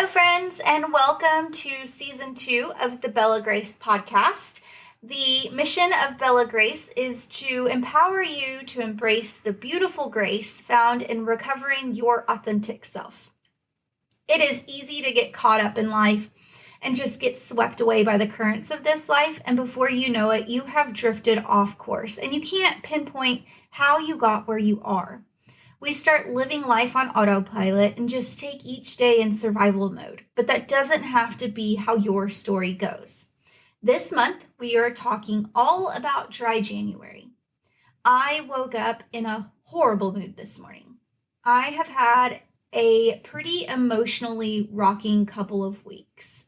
Hello, friends, and welcome to Season 2 of the Bella Grace podcast. The mission of Bella Grace is to empower you to embrace the beautiful grace found in recovering your authentic self. It is easy to get caught up in life and just get swept away by the currents of this life, and before you know it, you have drifted off course, and you can't pinpoint how you got where you are. We start living life on autopilot and just take each day in survival mode, but that doesn't have to be how your story goes. This month, we are talking all about dry January. I woke up in a horrible mood this morning. I have had a pretty emotionally rocking couple of weeks.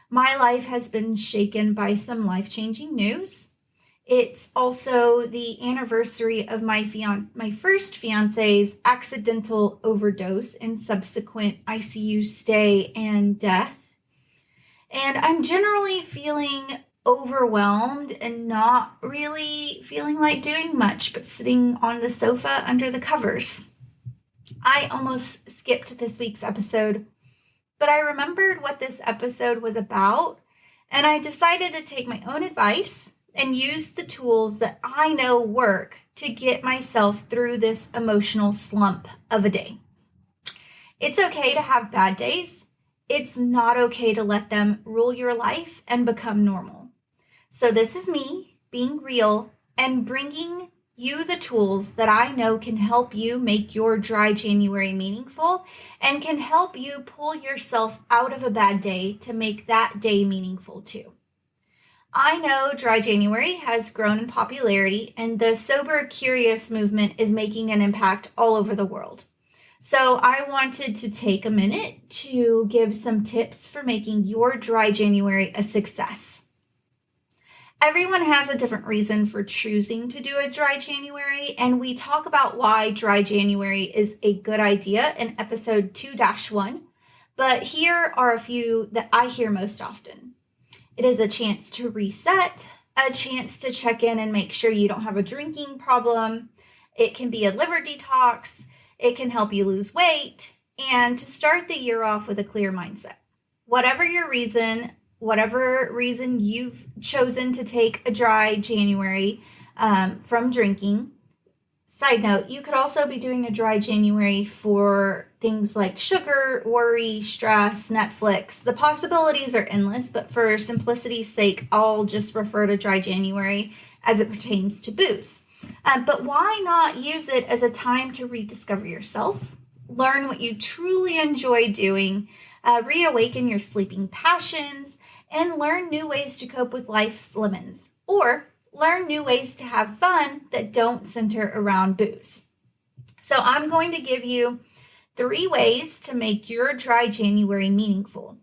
My life has been shaken by some life-changing news. It's also the anniversary of my first fiance's accidental overdose and subsequent ICU stay and death. And I'm generally feeling overwhelmed and not really feeling like doing much but sitting on the sofa under the covers. I almost skipped this week's episode, but I remembered what this episode was about, and I decided to take my own advice and use the tools that I know work to get myself through this emotional slump of a day. It's okay to have bad days. It's not okay to let them rule your life and become normal. So this is me being real and bringing you the tools that I know can help you make your dry January meaningful and can help you pull yourself out of a bad day to make that day meaningful too. I know dry January has grown in popularity and the sober curious movement is making an impact all over the world. So I wanted to take a minute to give some tips for making your dry January a success. Everyone has a different reason for choosing to do a dry January, and we talk about why dry January is a good idea in episode 2-1, but here are a few that I hear most often. It is a chance to reset, a chance to check in and make sure you don't have a drinking problem. It can be a liver detox. It can help you lose weight and to start the year off with a clear mindset. Whatever reason you've chosen to take a dry January from drinking. Side note, you could also be doing a dry January for things like sugar, worry, stress, Netflix. The possibilities are endless, but for simplicity's sake, I'll just refer to dry January as it pertains to booze. But why not use it as a time to rediscover yourself, learn what you truly enjoy doing, reawaken your sleeping passions, and learn new ways to cope with life's lemons, or learn new ways to have fun that don't center around booze. So I'm going to give you 3 ways to make your dry January meaningful.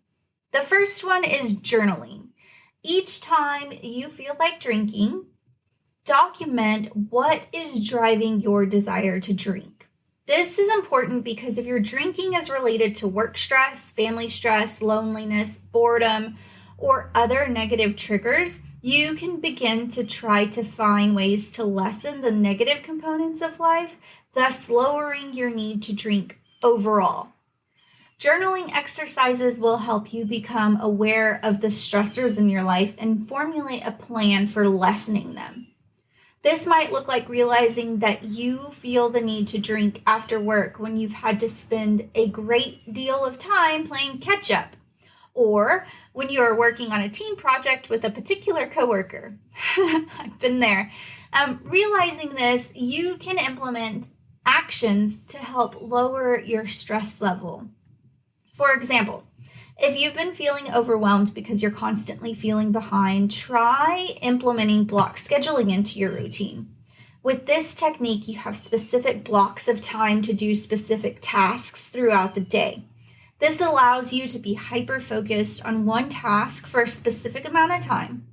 The first one is journaling. Each time you feel like drinking, document what is driving your desire to drink. This is important because if your drinking is related to work stress, family stress, loneliness, boredom, or other negative triggers, you can begin to try to find ways to lessen the negative components of life, thus lowering your need to drink overall. Journaling exercises will help you become aware of the stressors in your life and formulate a plan for lessening them. This might look like realizing that you feel the need to drink after work when you've had to spend a great deal of time playing catch up, or when you are working on a team project with a particular coworker. I've been there. Realizing this, you can implement actions to help lower your stress level. For example, if you've been feeling overwhelmed because you're constantly feeling behind, try implementing block scheduling into your routine. With this technique, you have specific blocks of time to do specific tasks throughout the day. This allows you to be hyper-focused on one task for a specific amount of time.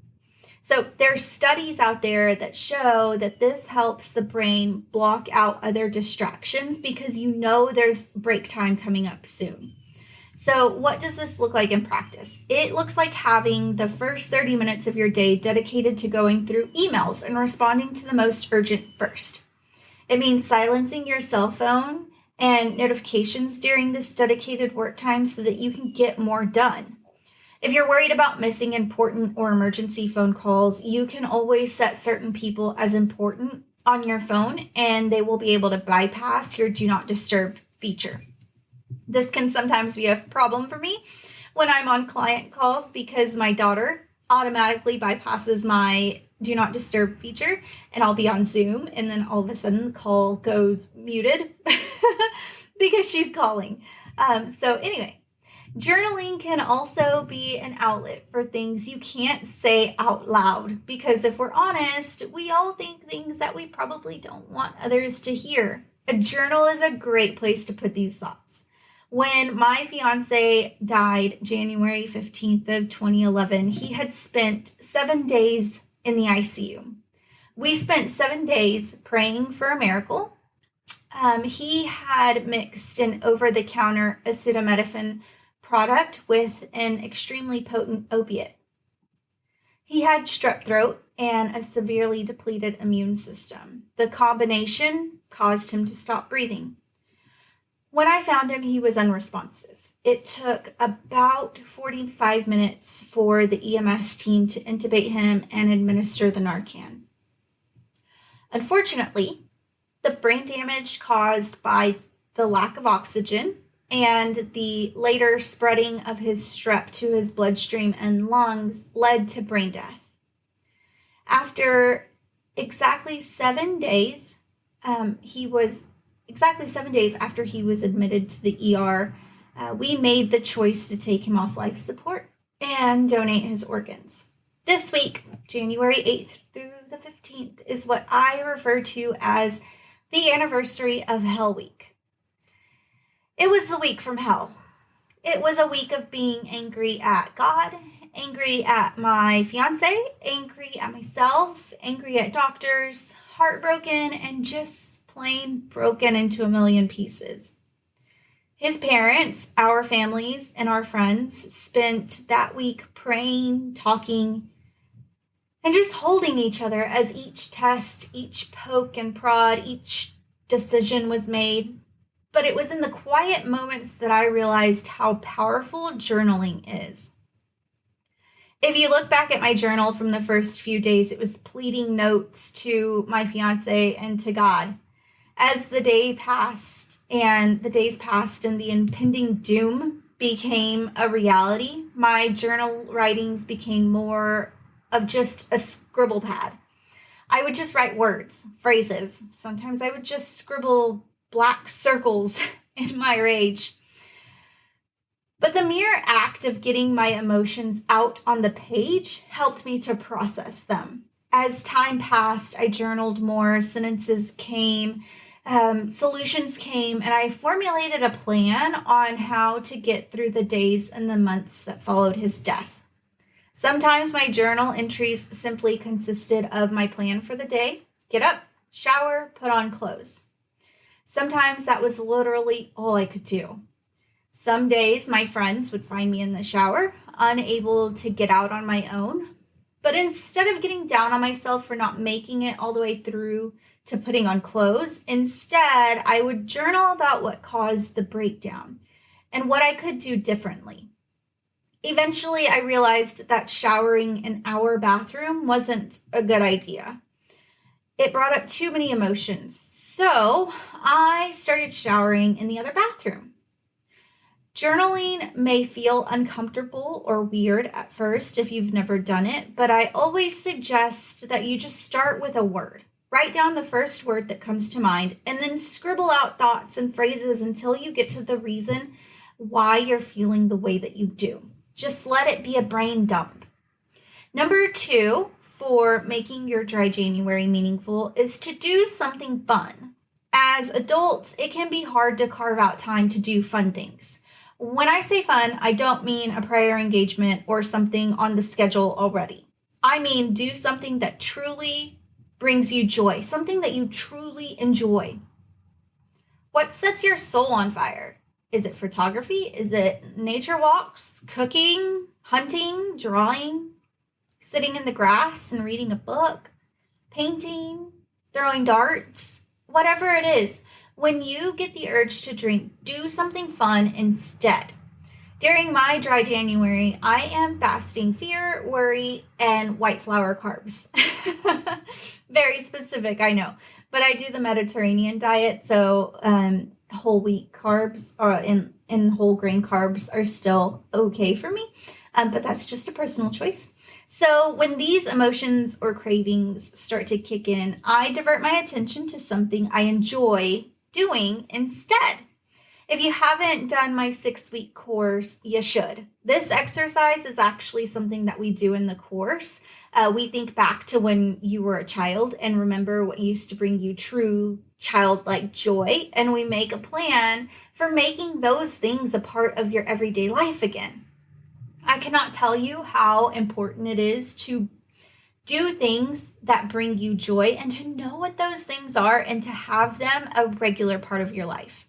So there's studies out there that show that this helps the brain block out other distractions because you know there's break time coming up soon. So what does this look like in practice? It looks like having the first 30 minutes of your day dedicated to going through emails and responding to the most urgent first. It means silencing your cell phone and notifications during this dedicated work time so that you can get more done. If you're worried about missing important or emergency phone calls, you can always set certain people as important on your phone, and they will be able to bypass your do not disturb feature. This can sometimes be a problem for me when I'm on client calls because my daughter automatically bypasses my do not disturb feature, and I'll be on Zoom, and then all of a sudden the call goes muted because she's calling. So anyway, journaling can also be an outlet for things you can't say out loud, because if we're honest, we all think things that we probably don't want others to hear. A journal is a great place to put these thoughts. When my fiance died January 15th of 2011, he had spent 7 days in the ICU. We spent 7 days praying for a miracle. He had mixed an over-the-counter acetaminophen product with an extremely potent opiate. He had strep throat and a severely depleted immune system. The combination caused him to stop breathing. When I found him, he was unresponsive. It took about 45 minutes for the EMS team to intubate him and administer the Narcan. Unfortunately, the brain damage caused by the lack of oxygen and the later spreading of his strep to his bloodstream and lungs led to brain death. After exactly 7 days, exactly 7 days after he was admitted to the ER, we made the choice to take him off life support and donate his organs. This week, January 8th through the 15th, is what I refer to as the anniversary of Hell Week. It was the week from hell. It was a week of being angry at God, angry at my fiance, angry at myself, angry at doctors, heartbroken, and just plain broken into a million pieces. His parents, our families, and our friends spent that week praying, talking, and just holding each other as each test, each poke and prod, each decision was made. But it was in the quiet moments that I realized how powerful journaling is. If you look back at my journal from the first few days, it was pleading notes to my fiance and to God. As the days passed and the impending doom became a reality, my journal writings became more of just a scribble pad. I would just write words, phrases. Sometimes I would just scribble black circles in my rage. But the mere act of getting my emotions out on the page helped me to process them. As time passed, I journaled more, sentences came, solutions came, and I formulated a plan on how to get through the days and the months that followed his death. Sometimes my journal entries simply consisted of my plan for the day: get up, shower, put on clothes. Sometimes that was literally all I could do. Some days my friends would find me in the shower, unable to get out on my own. But instead of getting down on myself for not making it all the way through to putting on clothes, instead I would journal about what caused the breakdown and what I could do differently. Eventually, I realized that showering in our bathroom wasn't a good idea. It brought up too many emotions. So I started showering in the other bathroom. Journaling may feel uncomfortable or weird at first if you've never done it, but I always suggest that you just start with a word. Write down the first word that comes to mind and then scribble out thoughts and phrases until you get to the reason why you're feeling the way that you do. Just let it be a brain dump. Number 2 for making your dry January meaningful is to do something fun. As adults, it can be hard to carve out time to do fun things. When I say fun, I don't mean a prior engagement or something on the schedule already. I mean do something that truly brings you joy, something that you truly enjoy. What sets your soul on fire? Is it photography? Is it nature walks, cooking, hunting, drawing, sitting in the grass and reading a book, painting, throwing darts? Whatever it is, When you get the urge to drink, do something fun instead. During my dry January, I am fasting fear, worry, and white flour carbs. Very specific, I know. But I do the Mediterranean diet, so whole wheat carbs and whole grain carbs are still okay for me. But that's just a personal choice. So when these emotions or cravings start to kick in, I divert my attention to something I enjoy doing instead. If you haven't done my 6-week course, you should. This exercise is actually something that we do in the course. We think back to when you were a child and remember what used to bring you true childlike joy, and we make a plan for making those things a part of your everyday life again. I cannot tell you how important it is to do things that bring you joy and to know what those things are and to have them a regular part of your life.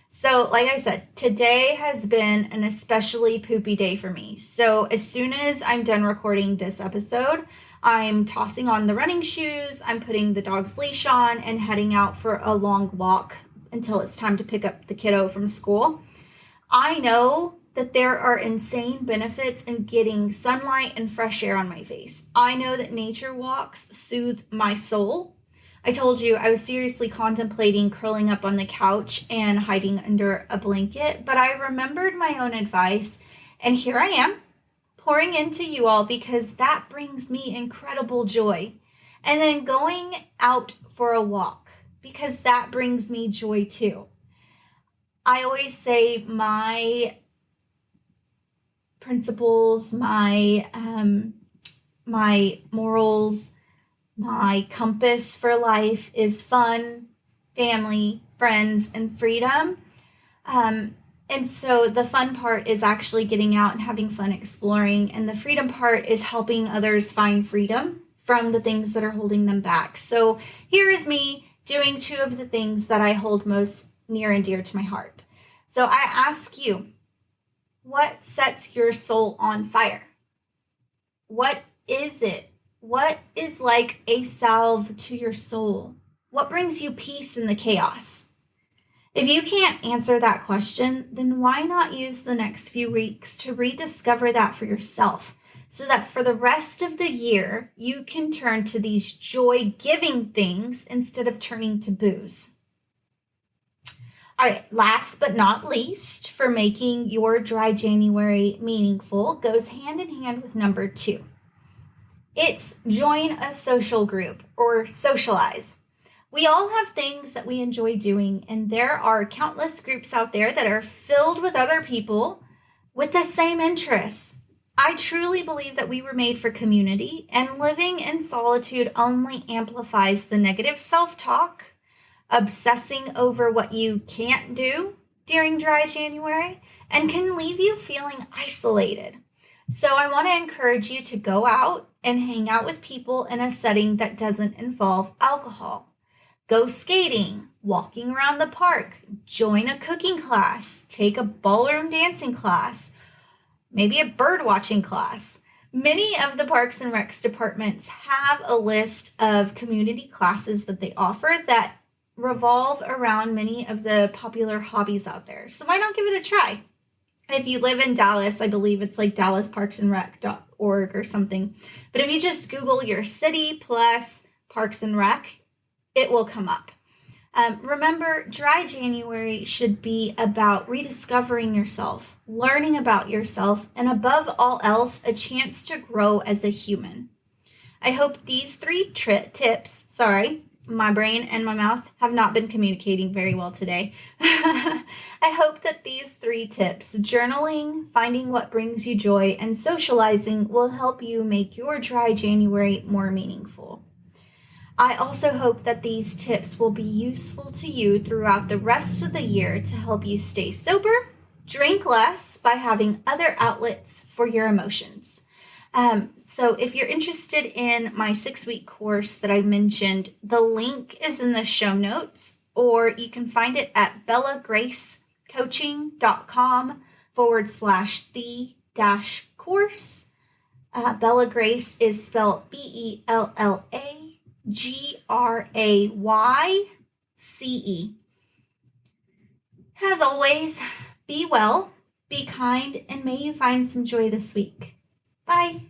So, like I said, today has been an especially poopy day for me. So, as soon as I'm done recording this episode, I'm tossing on the running shoes, I'm putting the dog's leash on, and heading out for a long walk until it's time to pick up the kiddo from school. I know that there are insane benefits in getting sunlight and fresh air on my face. I know that nature walks soothe my soul. I told you I was seriously contemplating curling up on the couch and hiding under a blanket, but I remembered my own advice, and here I am, pouring into you all because that brings me incredible joy. And then going out for a walk because that brings me joy too. I always say my principles, my morals, my compass for life is fun, family, friends, and freedom. And so the fun part is actually getting out and having fun exploring. And the freedom part is helping others find freedom from the things that are holding them back. So here is me doing 2 of the things that I hold most near and dear to my heart. So I ask you, what sets your soul on fire? What is it? What is like a salve to your soul? What brings you peace in the chaos? If you can't answer that question, then why not use the next few weeks to rediscover that for yourself so that for the rest of the year, you can turn to these joy-giving things instead of turning to booze. All right, last but not least, for making your dry January meaningful goes hand in hand with number 2. It's join a social group or socialize. We all have things that we enjoy doing, and there are countless groups out there that are filled with other people with the same interests. I truly believe that we were made for community, and living in solitude only amplifies the negative self-talk, obsessing over what you can't do during dry January, and can leave you feeling isolated. So I want to encourage you to go out and hang out with people in a setting that doesn't involve alcohol. Go skating, walking around the park, join a cooking class, take a ballroom dancing class, maybe a bird watching class. Many of the Parks and Recs departments have a list of community classes that they offer that revolve around many of the popular hobbies out there. So why not give it a try? If you live in Dallas, I believe it's like dallasparksandrec.org or something. But if you just Google your city plus Parks and Rec, it will come up. Remember, dry January should be about rediscovering yourself, learning about yourself, and above all else, a chance to grow as a human. I hope these 3 tips, my brain and my mouth have not been communicating very well today. I hope that these 3 tips, journaling, finding what brings you joy, and socializing, will help you make your dry January more meaningful. I also hope that these tips will be useful to you throughout the rest of the year to help you stay sober, drink less by having other outlets for your emotions. So if you're interested in my 6-week course that I mentioned, the link is in the show notes, or you can find it at bellagracecoaching.com/the-course. Bella Grace is spelled BELLAGRAYCE. As always, be well, be kind, and may you find some joy this week. Bye.